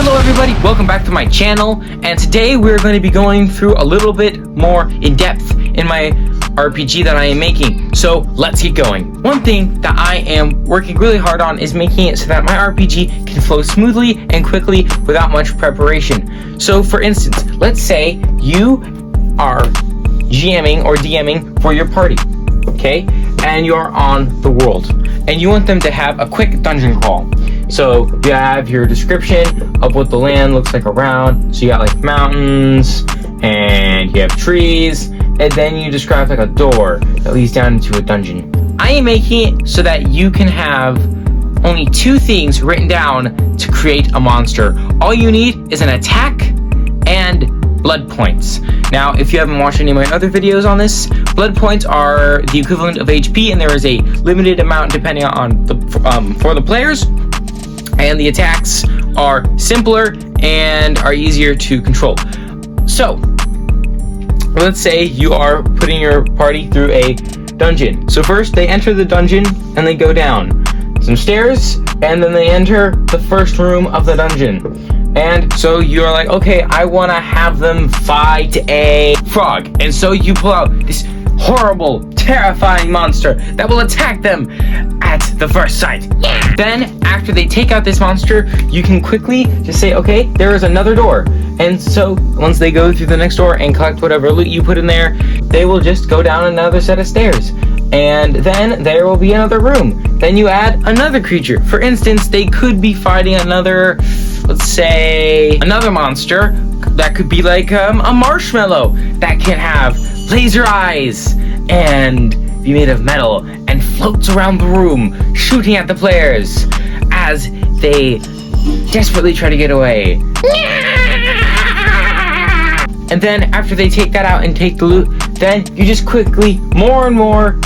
Hello everybody, welcome back to my channel, and today we're going to be going through a little bit more in depth in my RPG that I am making. So let's get going. One thing that I am working really hard on is making it so that my RPG can flow smoothly and quickly without much preparation. So for instance, let's say you are GMing or DMing for your party, okay? And you're on the world, and you want them to have a quick dungeon crawl. So you have your description of what the land looks like around. So you got like mountains, and you have trees, and then you describe like a door that leads down into a dungeon. I am making it so that you can have only 2 things written down to create a monster. All you need is an attack and blood points. Now, if you haven't watched any of my other videos on this, blood points are the equivalent of HP, and there is a limited amount depending on the for the players. And the attacks are simpler and are easier to control. So, let's say you are putting your party through a dungeon. So first, they enter the dungeon and they go down some stairs, and then they enter the first room of the dungeon. And so you're like, okay, I want to have them fight a frog. And so you pull out this horrible, terrifying monster that will attack them at the first sight. Yeah. Then, after they take out this monster, you can quickly just say, okay, there is another door. And so, once they go through the next door and collect whatever loot you put in there, they will just go down another set of stairs. And then there will be another room. Then you add another creature. For instance, they could be fighting another, let's say, another monster that could be like a marshmallow that can have laser eyes and be made of metal and floats around the room, shooting at the players as they desperately try to get away. And then after they take that out and take the loot, then you just quickly, more and more,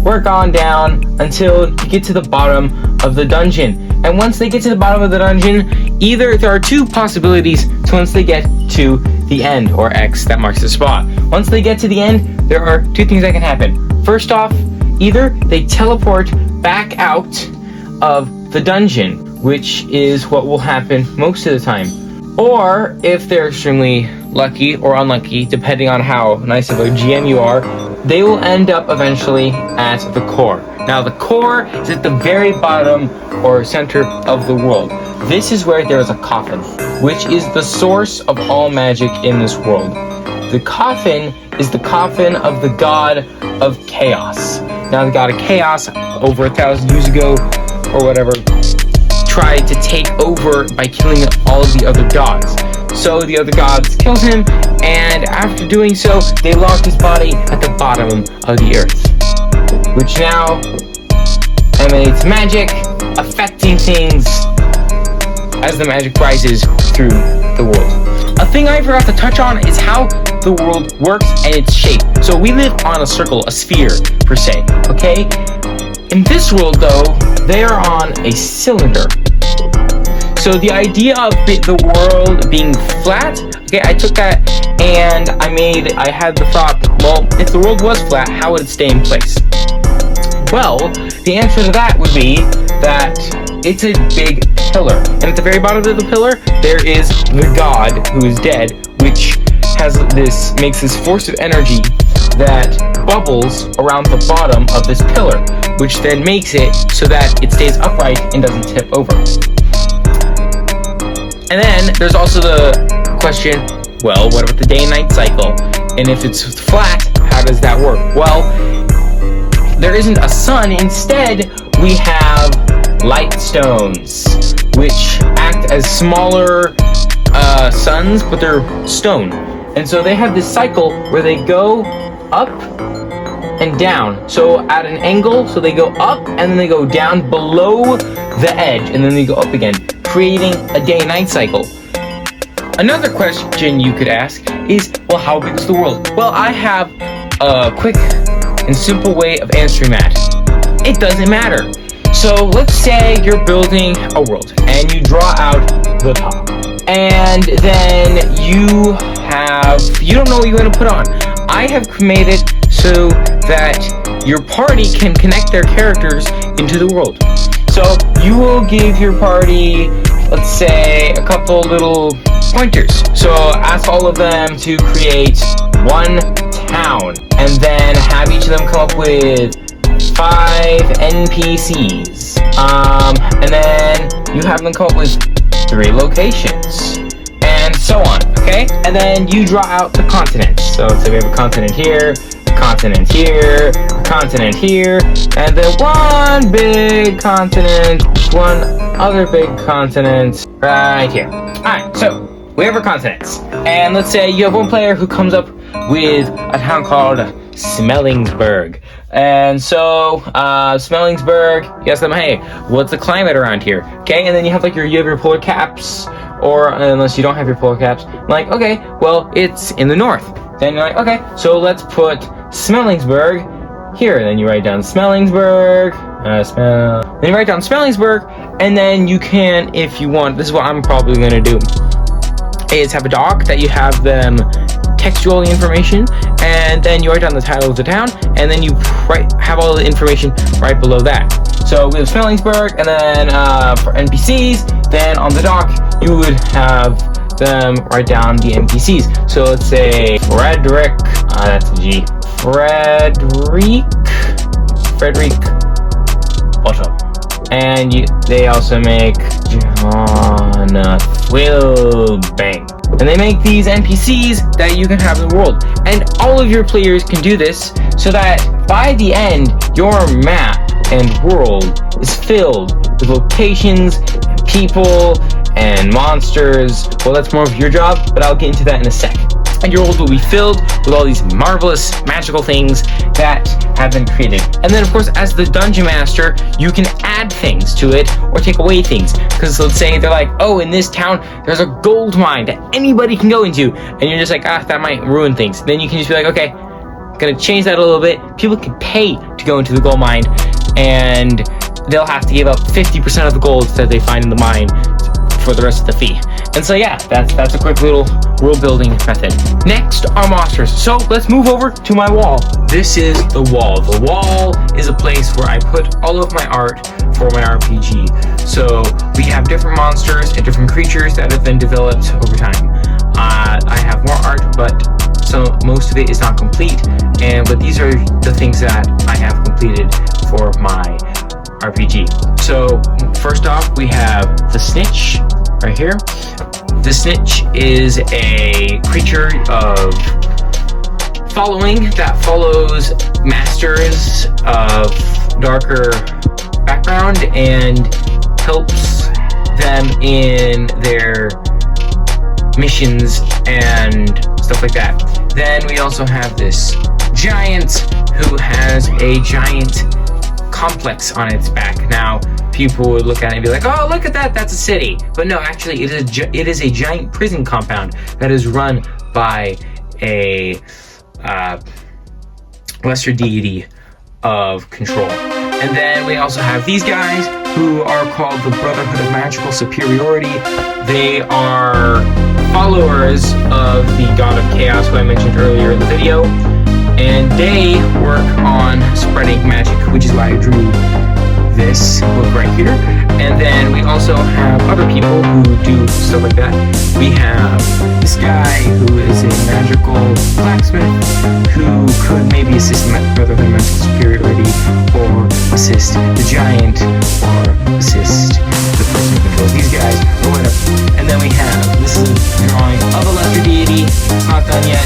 work on down until you get to the bottom of the dungeon. And once they get to the bottom of the dungeon, either there are 2 possibilities to once they get to the end, or X that marks the spot. Once they get to the end, there are 2 things that can happen. First off, either they teleport back out of the dungeon, which is what will happen most of the time. Or if they're extremely lucky or unlucky, depending on how nice of a GM you are, they will end up eventually at the core. Now, the core is at the very bottom or center of the world. This is where there is a coffin, which is the source of all magic in this world. The coffin is the coffin of the god of chaos. Now, the god of chaos, over 1,000 years ago, or whatever, tried to take over by killing all of the other gods. So the other gods killed him, and after doing so, they locked his body at the bottom of the earth, which now emanates magic, affecting things as the magic rises through the world. A thing I forgot to touch on is how the world works and its shape. So we live on a circle, a sphere, per se, okay? In this world, though, they are on a cylinder. So the idea of the world being flat, okay, I took that and I had the thought, well, if the world was flat, how would it stay in place? Well, the answer to that would be that it's a big pillar. And at the very bottom of the pillar, there is the god who is dead, which makes this force of energy that bubbles around the bottom of this pillar, which then makes it so that it stays upright and doesn't tip over. And then there's also the question, well, what about the day and night cycle? And if it's flat, how does that work? Well, there isn't a sun. Instead, we have light stones, which act as smaller suns, but they're stone. And so they have this cycle where they go up and down. So at an angle, so they go up and then they go down below the edge, and then they go up again, creating a day-night cycle. Another question you could ask is, well, how big is the world? Well, I have a quick and simple way of answering that. It doesn't matter. So let's say you're building a world and you draw out the top, and then you don't know what you're going to put on. I have made it so that your party can connect their characters into the world. So you will give your party let's say, a couple little pointers. So ask all of them to create one town, and then have each of them come up with 5 NPCs. And then you have them come up with 3 locations, and so on, okay? And then you draw out the continents. So let's say we have a continent here, a continent here, a continent here, and then one big continent, one other big continent right here. Alright, so we have our continents. And let's say you have one player who comes up with a town called Smellingsburg. And so, Smellingsburg, you ask them, hey, what's the climate around here? Okay, and then you have like you have your polar caps, or unless you don't have your polar caps, like, okay, well, it's in the north. Then you're like, okay, so let's put Smellingsburg here. And then you write down Smellingsburg, then you write down Smellingsburg, and then you can, if you want, this is what I'm probably gonna do, is have a doc that you have them textual information, and then you write down the title of the town, and then you have all the information right below that. So we have Smellingsburg, and then for NPCs, then on the dock you would have them write down the NPCs. So let's say Frederick, that's a G. Frederick Bottom. And they also make John Wilbank. And they make these NPCs that you can have in the world. And all of your players can do this, so that by the end, your map and world is filled with locations, and people, and monsters. Well, that's more of your job, but I'll get into that in a sec. And your world will be filled with all these marvelous magical things that have been created. And then of course, as the dungeon master, you can add things to it or take away things. Because let's say they're like, oh, in this town there's a gold mine that anybody can go into, and you're just like, that might ruin things. Then you can just be like, okay, gonna change that a little bit. People can pay to go into the gold mine, and they'll have to give up 50% of the gold that they find in the mine for the rest of the fee. And so yeah, that's a quick little world building method. Next are monsters. So let's move over to my wall. This is the wall. The wall is a place where I put all of my art for my RPG. So we have different monsters and different creatures that have been developed over time. I have more art, but most of it is not complete. But these are the things that I have completed for my RPG. So first off, we have the Snitch right here. The Snitch is a creature of following that follows masters of darker background and helps them in their missions and stuff like that. Then we also have this giant who has a giant complex on its back. Now, people would look at it and be like, oh, look at that, that's a city. But no, actually, it is a giant prison compound that is run by a lesser deity of control. And then we also have these guys who are called the Brotherhood of Magical Superiority. They are followers of the God of Chaos, who I mentioned earlier in the video. And they work on spreading magic, which is why I drew this book right here. And then we also have other people who do stuff like that. We have this guy who is a magical blacksmith who could maybe assist the Brotherhood of Magical Superiority, or assist the giant, or assist the person who controls these guys, or whatever. And then we have, this is a drawing of a lesser deity. It's not done yet.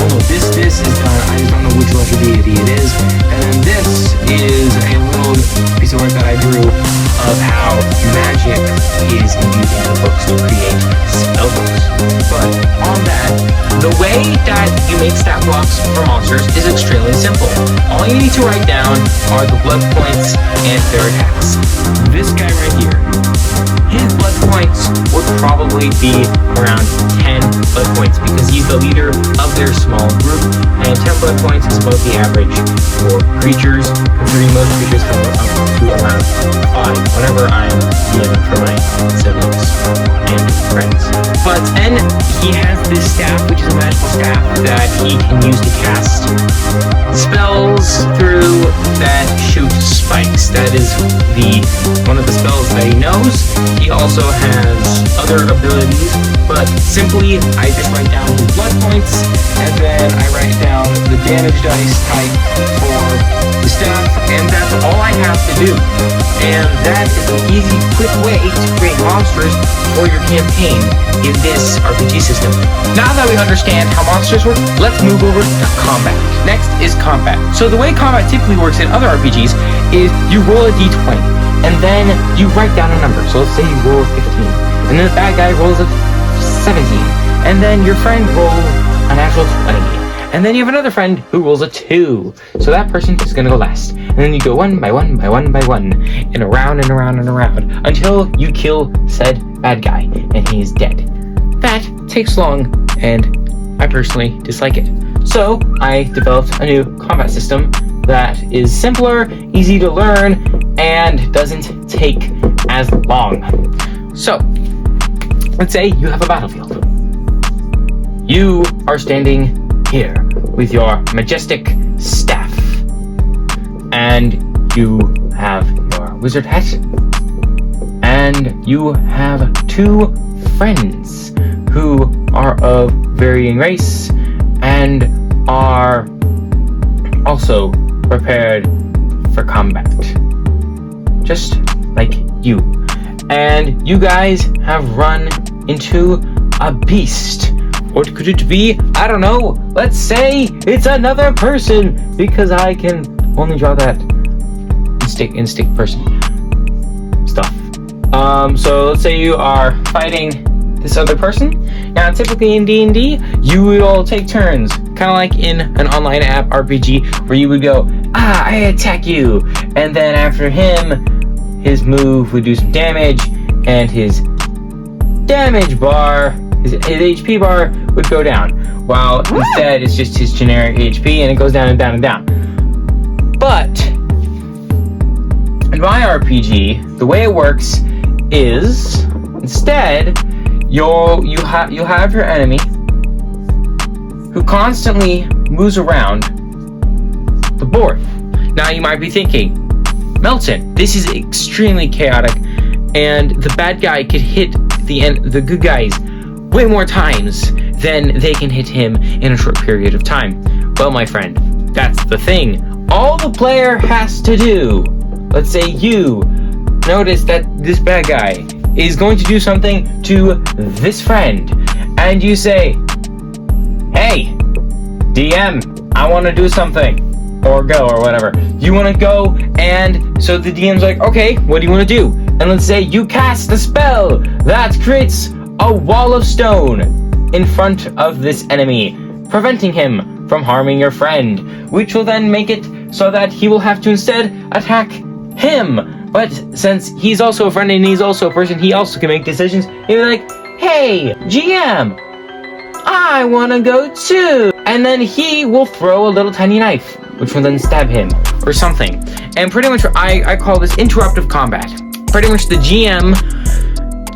Oh no, this is done. I just don't know which lesser deity it is. And then this is a little piece of work that I drew of how magic is used in the books to create spell books. But on that, the way that you make stat blocks for monsters is extremely simple. All you need to write down are the blood points and their attacks. This guy right here, his blood points would probably be around 10 blood points because he's the leader of their small group, and 10 blood points is about the average for creatures, considering most creatures have up to around 5 whenever I'm dealing for my siblings and friends. But And he has this staff, which is a magical staff that he can use to cast spells through that shoot spikes. That is one of the spells that he knows. He also has other abilities, but simply I just write down his blood points, and then I write down the damage dice type for the staff, and that's all I have to do. And that is an easy, quick way to create monsters for your campaign in this RPG system. Now that we understand how monsters work, let's move over to combat. Next is combat. So the way combat typically works in other RPGs is you roll a d20, and then you write down a number. So let's say you roll a 15, and then the bad guy rolls a 17, and then your friend rolls a natural 20, and then you have another friend who rolls a 2. So that person is gonna go last, and then you go one by one by one by one, and around and around and around until you kill said bad guy and he is dead. That takes long, and I personally dislike it. So I developed a new combat system that is simpler, easy to learn, and doesn't take as long. So let's say you have a battlefield. You are standing here with your majestic staff, and you have your wizard hat, and you have 2 friends who are of varying race and are also prepared for combat, just like you. And you guys have run into a beast. What could it be? I don't know. Let's say it's another person, because I can only draw that instinct person stuff. So let's say you are fighting this other person. Now, typically in D&D, you would all take turns, kind of like in an online app RPG, where you would go, I attack you, and then after him, his move would do some damage, and his damage bar, his HP bar would go down, while instead it's just his generic HP, and it goes down and down and down. But in my RPG, the way it works is instead you have your enemy who constantly moves around the board. Now you might be thinking, Melton, this is extremely chaotic, and the bad guy could hit the good guys way more times than they can hit him in a short period of time. Well, my friend, that's the thing. All the player has to do, let's say you notice that this bad guy is going to do something to this friend, and you say, hey, DM, I want to do something, or go, or whatever. You want to go, and so the DM's like, okay, what do you want to do? And let's say you cast a spell that creates a wall of stone in front of this enemy, preventing him from harming your friend, which will then make it so that he will have to instead attack him. But since he's also a friend and he's also a person, he also can make decisions. He'll be like, hey, GM, I want to go too. And then he will throw a little tiny knife, which will then stab him or something. And pretty much I call this interruptive combat. Pretty much the GM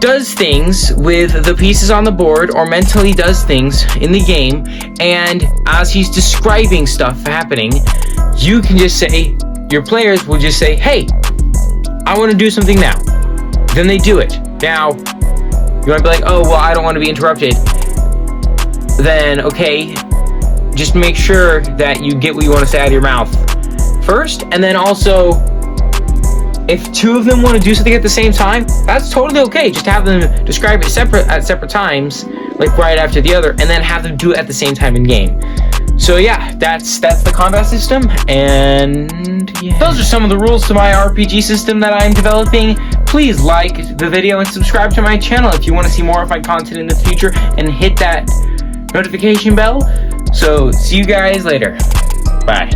does things with the pieces on the board, or mentally does things in the game, and as he's describing stuff happening, you can just say, your players will just say, hey, I want to do something now. Then they do it. Now, you might be like, oh, well, I don't want to be interrupted. Then, okay, just make sure that you get what you want to say out of your mouth first, and then also, if 2 of them want to do something at the same time, that's totally okay. Just have them describe it at separate times, like right after the other, and then have them do it at the same time in game. So yeah, that's the combat system, and yeah. Those are some of the rules to my RPG system that I'm developing. Please like the video and subscribe to my channel if you want to see more of my content in the future, and hit that notification bell. So see you guys later. Bye.